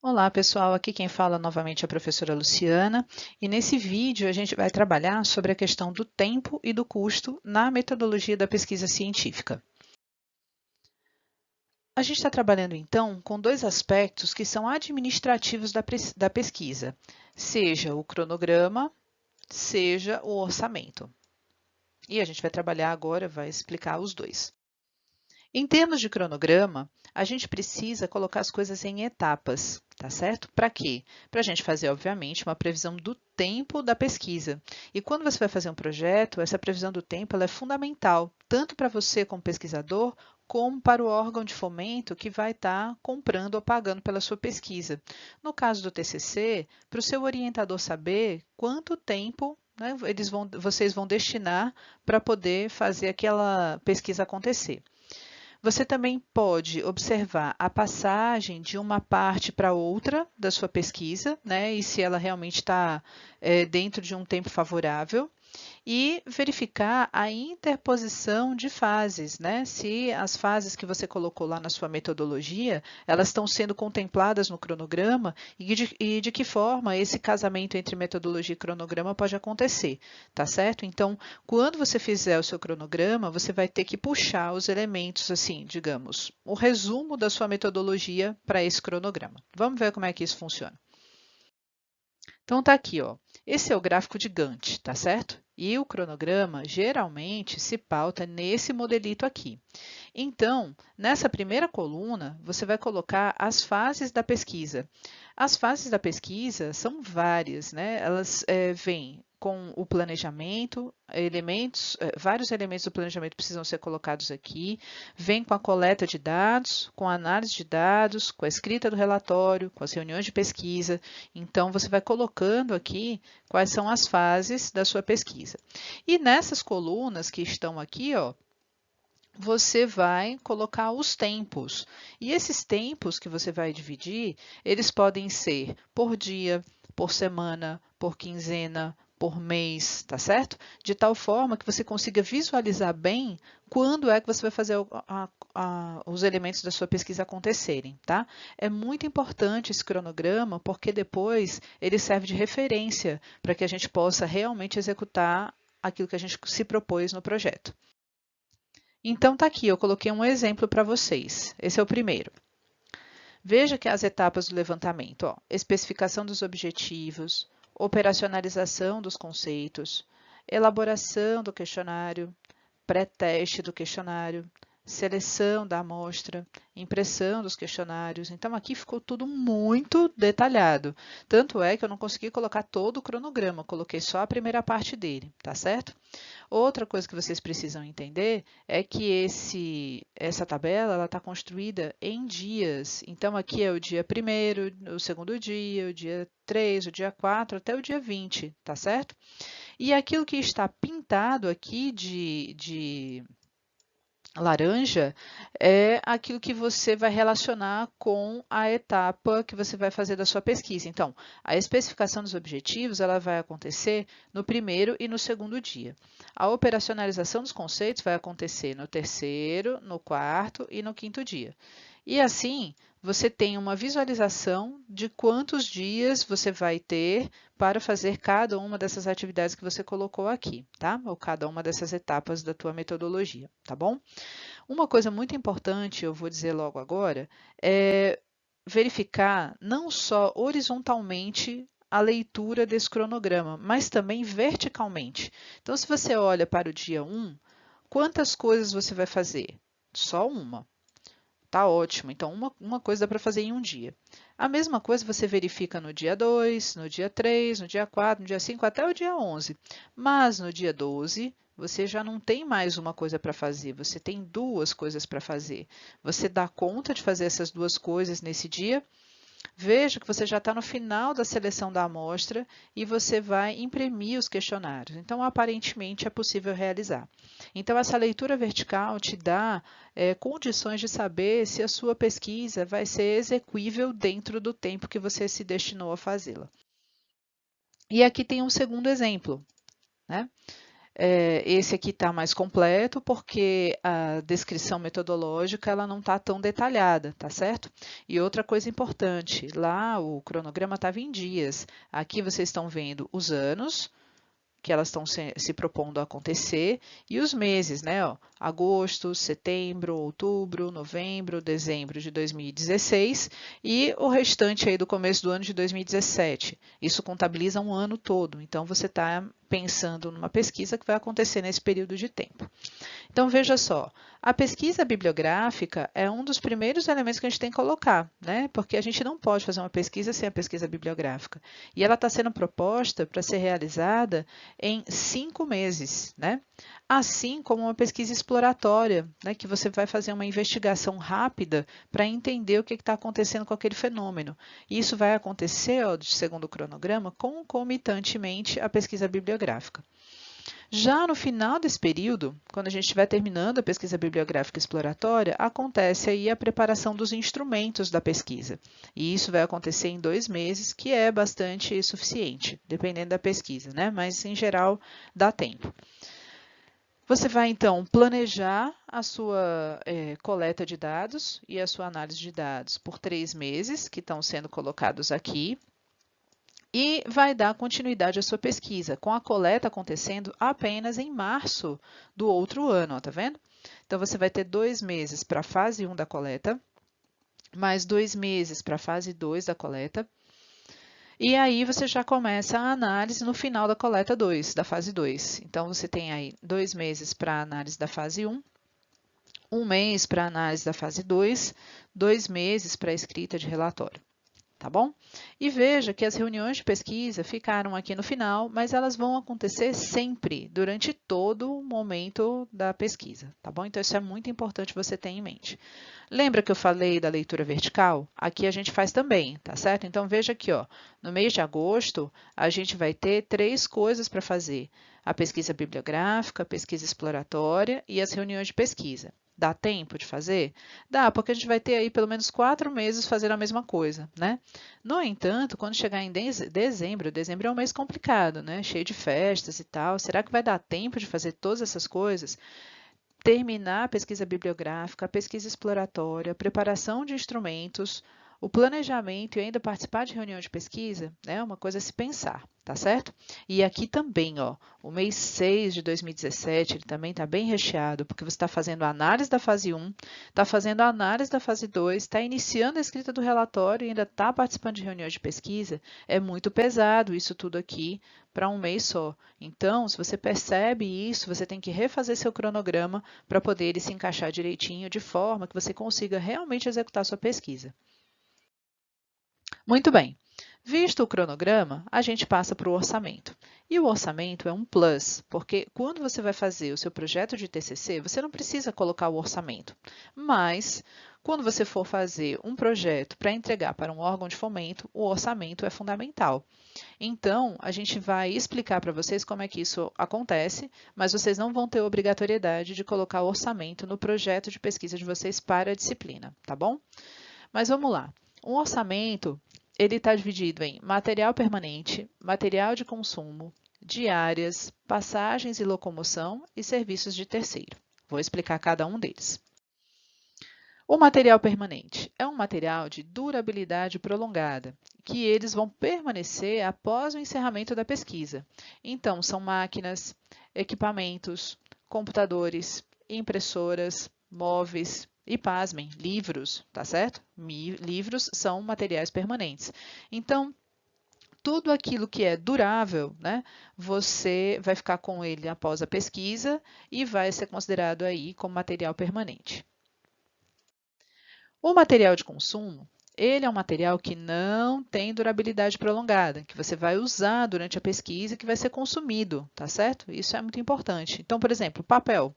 Olá, pessoal. Aqui quem fala novamente é a professora Luciana, e nesse vídeo a gente vai trabalhar sobre a questão do tempo e do custo na metodologia da pesquisa científica. A gente está trabalhando então com dois aspectos que são administrativos da pesquisa, seja o cronograma, seja o orçamento. E a gente vai trabalhar agora, vai explicar os dois. Em termos de cronograma, a gente precisa colocar as coisas em etapas, tá certo? Para quê? Para a gente fazer, obviamente, uma previsão do tempo da pesquisa. E quando você vai fazer um projeto, essa previsão do tempo ela é fundamental, tanto para você como pesquisador, como para o órgão de fomento que vai estar comprando ou pagando pela sua pesquisa. No caso do TCC, para o seu orientador saber quanto tempo vocês vão destinar para poder fazer aquela pesquisa acontecer. Você também pode observar a passagem de uma parte para outra da sua pesquisa, né? E se ela realmente está dentro de um tempo favorável. E verificar a interposição de fases, né? Se as fases que você colocou lá na sua metodologia, elas estão sendo contempladas no cronograma e de que forma esse casamento entre metodologia e cronograma pode acontecer, tá certo? Então, quando você fizer o seu cronograma, você vai ter que puxar os elementos, assim, digamos, o resumo da sua metodologia para esse cronograma. Vamos ver como é que isso funciona. Então tá aqui, ó. Esse é o gráfico de Gantt, tá certo? E o cronograma geralmente se pauta nesse modelito aqui. Então, nessa primeira coluna, você vai colocar as fases da pesquisa. As fases da pesquisa são várias, né? Elas vêm com o planejamento, vários elementos do planejamento precisam ser colocados aqui, vem com a coleta de dados, com a análise de dados, com a escrita do relatório, com as reuniões de pesquisa. Então, você vai colocando aqui quais são as fases da sua pesquisa. E nessas colunas que estão aqui, ó, você vai colocar os tempos. E esses tempos que você vai dividir, eles podem ser por dia, por semana, por quinzena, por mês, tá certo? De tal forma que você consiga visualizar bem quando é que você vai fazer os elementos da sua pesquisa acontecerem, tá? É muito importante esse cronograma, porque depois ele serve de referência para que a gente possa realmente executar aquilo que a gente se propôs no projeto. Então, tá aqui, eu coloquei um exemplo para vocês. Esse é o primeiro. Veja que as etapas do levantamento, ó, especificação dos objetivos, operacionalização dos conceitos, elaboração do questionário, pré-teste do questionário, seleção da amostra, impressão dos questionários. Então, aqui ficou tudo muito detalhado. Tanto é que eu não consegui colocar todo o cronograma, coloquei só a primeira parte dele, tá certo? Outra coisa que vocês precisam entender é que essa tabela está construída em dias. Então, aqui é o dia 1º, o segundo dia, o dia 3, o dia 4, até o dia 20, tá certo? E aquilo que está pintado aqui de laranja é aquilo que você vai relacionar com a etapa que você vai fazer da sua pesquisa. Então, a especificação dos objetivos ela vai acontecer no primeiro e no segundo dia. A operacionalização dos conceitos vai acontecer no terceiro, no quarto e no quinto dia. E assim, você tem uma visualização de quantos dias você vai ter para fazer cada uma dessas atividades que você colocou aqui, tá? Ou cada uma dessas etapas da tua metodologia, tá bom? Uma coisa muito importante, eu vou dizer logo agora, é verificar não só horizontalmente a leitura desse cronograma, mas também verticalmente. Então, se você olha para o dia 1, quantas coisas você vai fazer? Só uma. Tá ótimo. Então, uma coisa dá para fazer em um dia. A mesma coisa você verifica no dia 2, no dia 3, no dia 4, no dia 5, até o dia 11. Mas no dia 12, você já não tem mais uma coisa para fazer, você tem duas coisas para fazer. Você dá conta de fazer essas duas coisas nesse dia? Veja que você já está no final da seleção da amostra e você vai imprimir os questionários. Então, aparentemente, é possível realizar. Então, essa leitura vertical te dá condições de saber se a sua pesquisa vai ser execuível dentro do tempo que você se destinou a fazê-la. E aqui tem um segundo exemplo, né? Esse aqui está mais completo porque a descrição metodológica ela não está tão detalhada, tá certo? E outra coisa importante, lá o cronograma estava em dias. Aqui vocês estão vendo os anos que elas estão se propondo a acontecer e os meses, né? Ó, agosto, setembro, outubro, novembro, dezembro de 2016 e o restante aí do começo do ano de 2017. Isso contabiliza um ano todo, então você está pensando numa pesquisa que vai acontecer nesse período de tempo. Então, veja só, a pesquisa bibliográfica é um dos primeiros elementos que a gente tem que colocar, né? Porque a gente não pode fazer uma pesquisa sem a pesquisa bibliográfica. E ela está sendo proposta para ser realizada em 5 meses, né? Assim como uma pesquisa exploratória, né? Que você vai fazer uma investigação rápida para entender o que está acontecendo com aquele fenômeno. E isso vai acontecer, ó, segundo o cronograma, concomitantemente à pesquisa bibliográfica. Já no final desse período, quando a gente estiver terminando a pesquisa bibliográfica exploratória, acontece aí a preparação dos instrumentos da pesquisa. E isso vai acontecer em 2 meses, que é bastante suficiente, dependendo da pesquisa, né? Mas, em geral, dá tempo. Você vai, então, planejar a sua coleta de dados e a sua análise de dados por 3 meses, que estão sendo colocados aqui. E vai dar continuidade à sua pesquisa, com a coleta acontecendo apenas em março do outro ano, tá vendo? Então, você vai ter 2 meses para a fase 1 da coleta, mais 2 meses para a fase 2 da coleta, e aí você já começa a análise no final da coleta 2, da fase 2. Então, você tem aí 2 meses para a análise da fase 1, 1 mês para a análise da fase 2, 2 meses para a escrita de relatório. Tá bom? E veja que as reuniões de pesquisa ficaram aqui no final, mas elas vão acontecer sempre, durante todo o momento da pesquisa, tá bom? Então, isso é muito importante você ter em mente. Lembra que eu falei da leitura vertical? Aqui a gente faz também, tá certo? Então, veja aqui, ó, no mês de agosto, a gente vai ter 3 coisas para fazer: a pesquisa bibliográfica, a pesquisa exploratória e as reuniões de pesquisa. Dá tempo de fazer? Dá, porque a gente vai ter aí pelo menos 4 meses fazendo a mesma coisa, né? No entanto, quando chegar em dezembro é um mês complicado, né? Cheio de festas e tal. Será que vai dar tempo de fazer todas essas coisas? Terminar a pesquisa bibliográfica, a pesquisa exploratória, a preparação de instrumentos, o planejamento e ainda participar de reunião de pesquisa, é uma coisa a se pensar, tá certo? E aqui também, ó, o mês 6 de 2017, ele também está bem recheado, porque você está fazendo a análise da fase 1, está fazendo a análise da fase 2, está iniciando a escrita do relatório e ainda está participando de reuniões de pesquisa. É muito pesado isso tudo aqui para um mês só. Então, se você percebe isso, você tem que refazer seu cronograma para poder ele se encaixar direitinho, de forma que você consiga realmente executar sua pesquisa. Muito bem. Visto o cronograma, a gente passa para o orçamento. E o orçamento é um plus, porque quando você vai fazer o seu projeto de TCC, você não precisa colocar o orçamento. Mas, quando você for fazer um projeto para entregar para um órgão de fomento, o orçamento é fundamental. Então, a gente vai explicar para vocês como é que isso acontece, mas vocês não vão ter obrigatoriedade de colocar o orçamento no projeto de pesquisa de vocês para a disciplina, tá bom? Mas vamos lá. Um orçamento, ele está dividido em material permanente, material de consumo, diárias, passagens e locomoção e serviços de terceiro. Vou explicar cada um deles. O material permanente é um material de durabilidade prolongada, que eles vão permanecer após o encerramento da pesquisa. Então, são máquinas, equipamentos, computadores, impressoras, móveis e, pasmem, livros, tá certo? Livros são materiais permanentes. Então, tudo aquilo que é durável, né, você vai ficar com ele após a pesquisa e vai ser considerado aí como material permanente. O material de consumo, ele é um material que não tem durabilidade prolongada, que você vai usar durante a pesquisa e que vai ser consumido, tá certo? Isso é muito importante. Então, por exemplo, papel.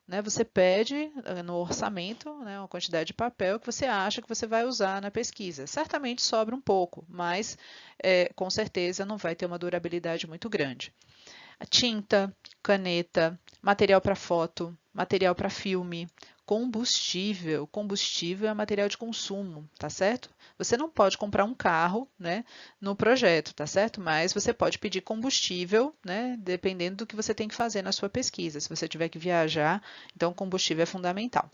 Né, você pede no orçamento, né, uma quantidade de papel que você acha que você vai usar na pesquisa. Certamente sobra um pouco, mas com certeza não vai ter uma durabilidade muito grande. A tinta, caneta, material para foto, material para filme, combustível. Combustível é material de consumo, tá certo? Você não pode comprar um carro, né, no projeto, tá certo? Mas você pode pedir combustível, né, dependendo do que você tem que fazer na sua pesquisa. Se você tiver que viajar, então combustível é fundamental.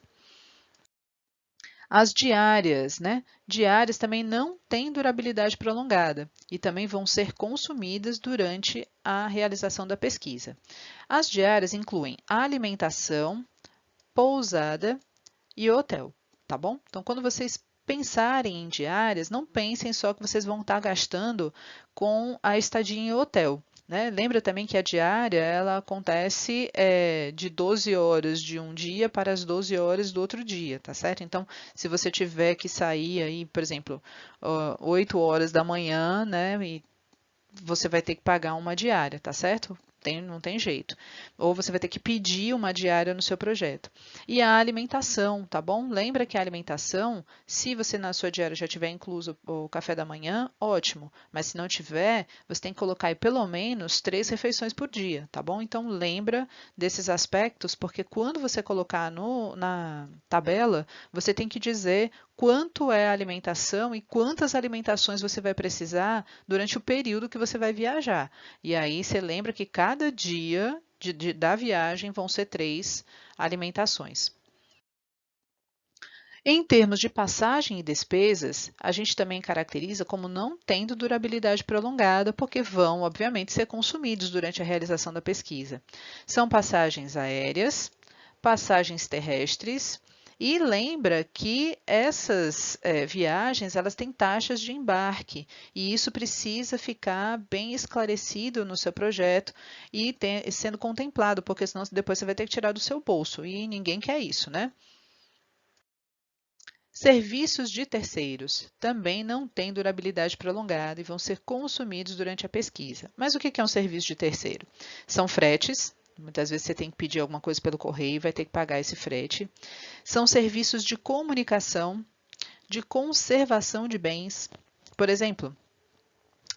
As diárias, né? Diárias também não têm durabilidade prolongada e também vão ser consumidas durante a realização da pesquisa. As diárias incluem alimentação, pousada e hotel, tá bom? Então, quando vocês pensarem em diárias, não pensem só que vocês vão estar gastando com a estadia em hotel. Né? Lembra também que a diária ela acontece de 12 horas de um dia para as 12 horas do outro dia, tá certo? Então, se você tiver que sair aí, por exemplo, 8 horas da manhã, né, e você vai ter que pagar uma diária, tá certo? Não tem jeito. Ou você vai ter que pedir uma diária no seu projeto. E a alimentação, tá bom? Lembra que a alimentação, se você na sua diária já tiver incluso o café da manhã, ótimo. Mas se não tiver, você tem que colocar aí pelo menos 3 refeições por dia, tá bom? Então lembra desses aspectos, porque quando você colocar na tabela, você tem que dizer quanto é a alimentação e quantas alimentações você vai precisar durante o período que você vai viajar. E aí você lembra que cada dia da viagem vão ser 3 alimentações. Em termos de passagem e despesas, a gente também caracteriza como não tendo durabilidade prolongada, porque vão, obviamente, ser consumidos durante a realização da pesquisa. São passagens aéreas, passagens terrestres, e lembra que essas viagens elas têm taxas de embarque e isso precisa ficar bem esclarecido no seu projeto e sendo contemplado, porque senão depois você vai ter que tirar do seu bolso e ninguém quer isso, né? Serviços de terceiros também não têm durabilidade prolongada e vão ser consumidos durante a pesquisa. Mas o que é um serviço de terceiro? São fretes. Muitas vezes você tem que pedir alguma coisa pelo correio e vai ter que pagar esse frete. São serviços de comunicação, de conservação de bens. Por exemplo,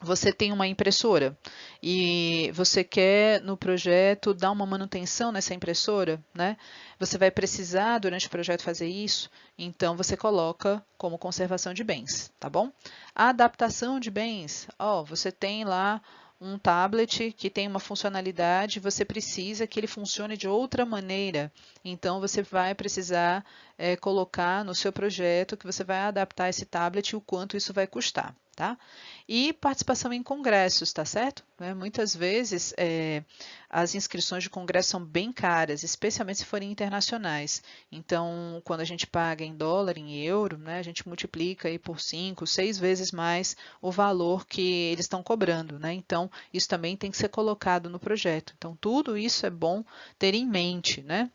você tem uma impressora e você quer no projeto dar uma manutenção nessa impressora, né? Você vai precisar durante o projeto fazer isso, então você coloca como conservação de bens, tá bom? A adaptação de bens, ó, você tem lá um tablet que tem uma funcionalidade, você precisa que ele funcione de outra maneira. Então, você vai precisar colocar no seu projeto que você vai adaptar esse tablet e o quanto isso vai custar. Tá? E participação em congressos, tá certo? Muitas vezes as inscrições de congresso são bem caras, especialmente se forem internacionais. Então, quando a gente paga em dólar, em euro, né, a gente multiplica aí por 5, 6 vezes mais o valor que eles estão cobrando. Né? Então, isso também tem que ser colocado no projeto. Então, tudo isso é bom ter em mente, né?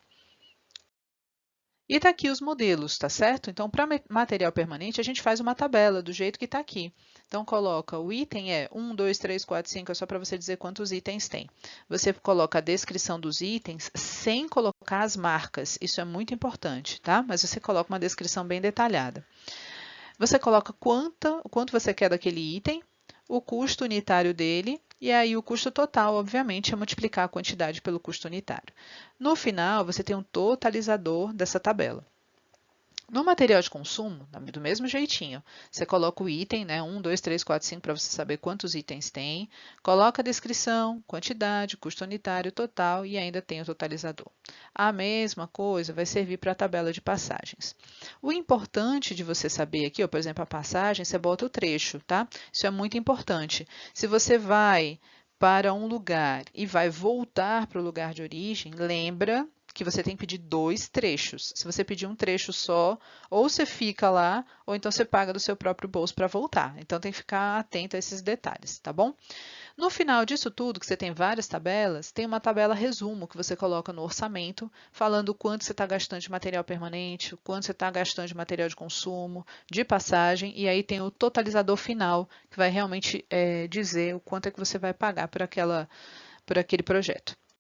E tá aqui os modelos, tá certo? Então, para material permanente, a gente faz uma tabela do jeito que está aqui. Então, coloca o item é 1, 2, 3, 4, 5, é só para você dizer quantos itens tem. Você coloca a descrição dos itens sem colocar as marcas, isso é muito importante, tá? Mas você coloca uma descrição bem detalhada. Você coloca quanto você quer daquele item, o custo unitário dele, e aí o custo total, obviamente, é multiplicar a quantidade pelo custo unitário. No final, você tem um totalizador dessa tabela. No material de consumo, do mesmo jeitinho, você coloca o item, né, 1, 2, 3, 4, 5, para você saber quantos itens tem, coloca a descrição, quantidade, custo unitário total e ainda tem o totalizador. A mesma coisa vai servir para a tabela de passagens. O importante de você saber aqui, ó, por exemplo, a passagem, você bota o trecho, tá? Isso é muito importante. Se você vai para um lugar e vai voltar para o lugar de origem, lembra que você tem que pedir 2 trechos. Se você pedir um trecho só, ou você fica lá, ou então você paga do seu próprio bolso para voltar. Então tem que ficar atento a esses detalhes, tá bom? No final disso tudo, que você tem várias tabelas, tem uma tabela resumo que você coloca no orçamento, falando o quanto você está gastando de material permanente, o quanto você está gastando de material de consumo, de passagem, e aí tem o totalizador final, que vai realmente dizer o quanto é que você vai pagar por aquele projeto.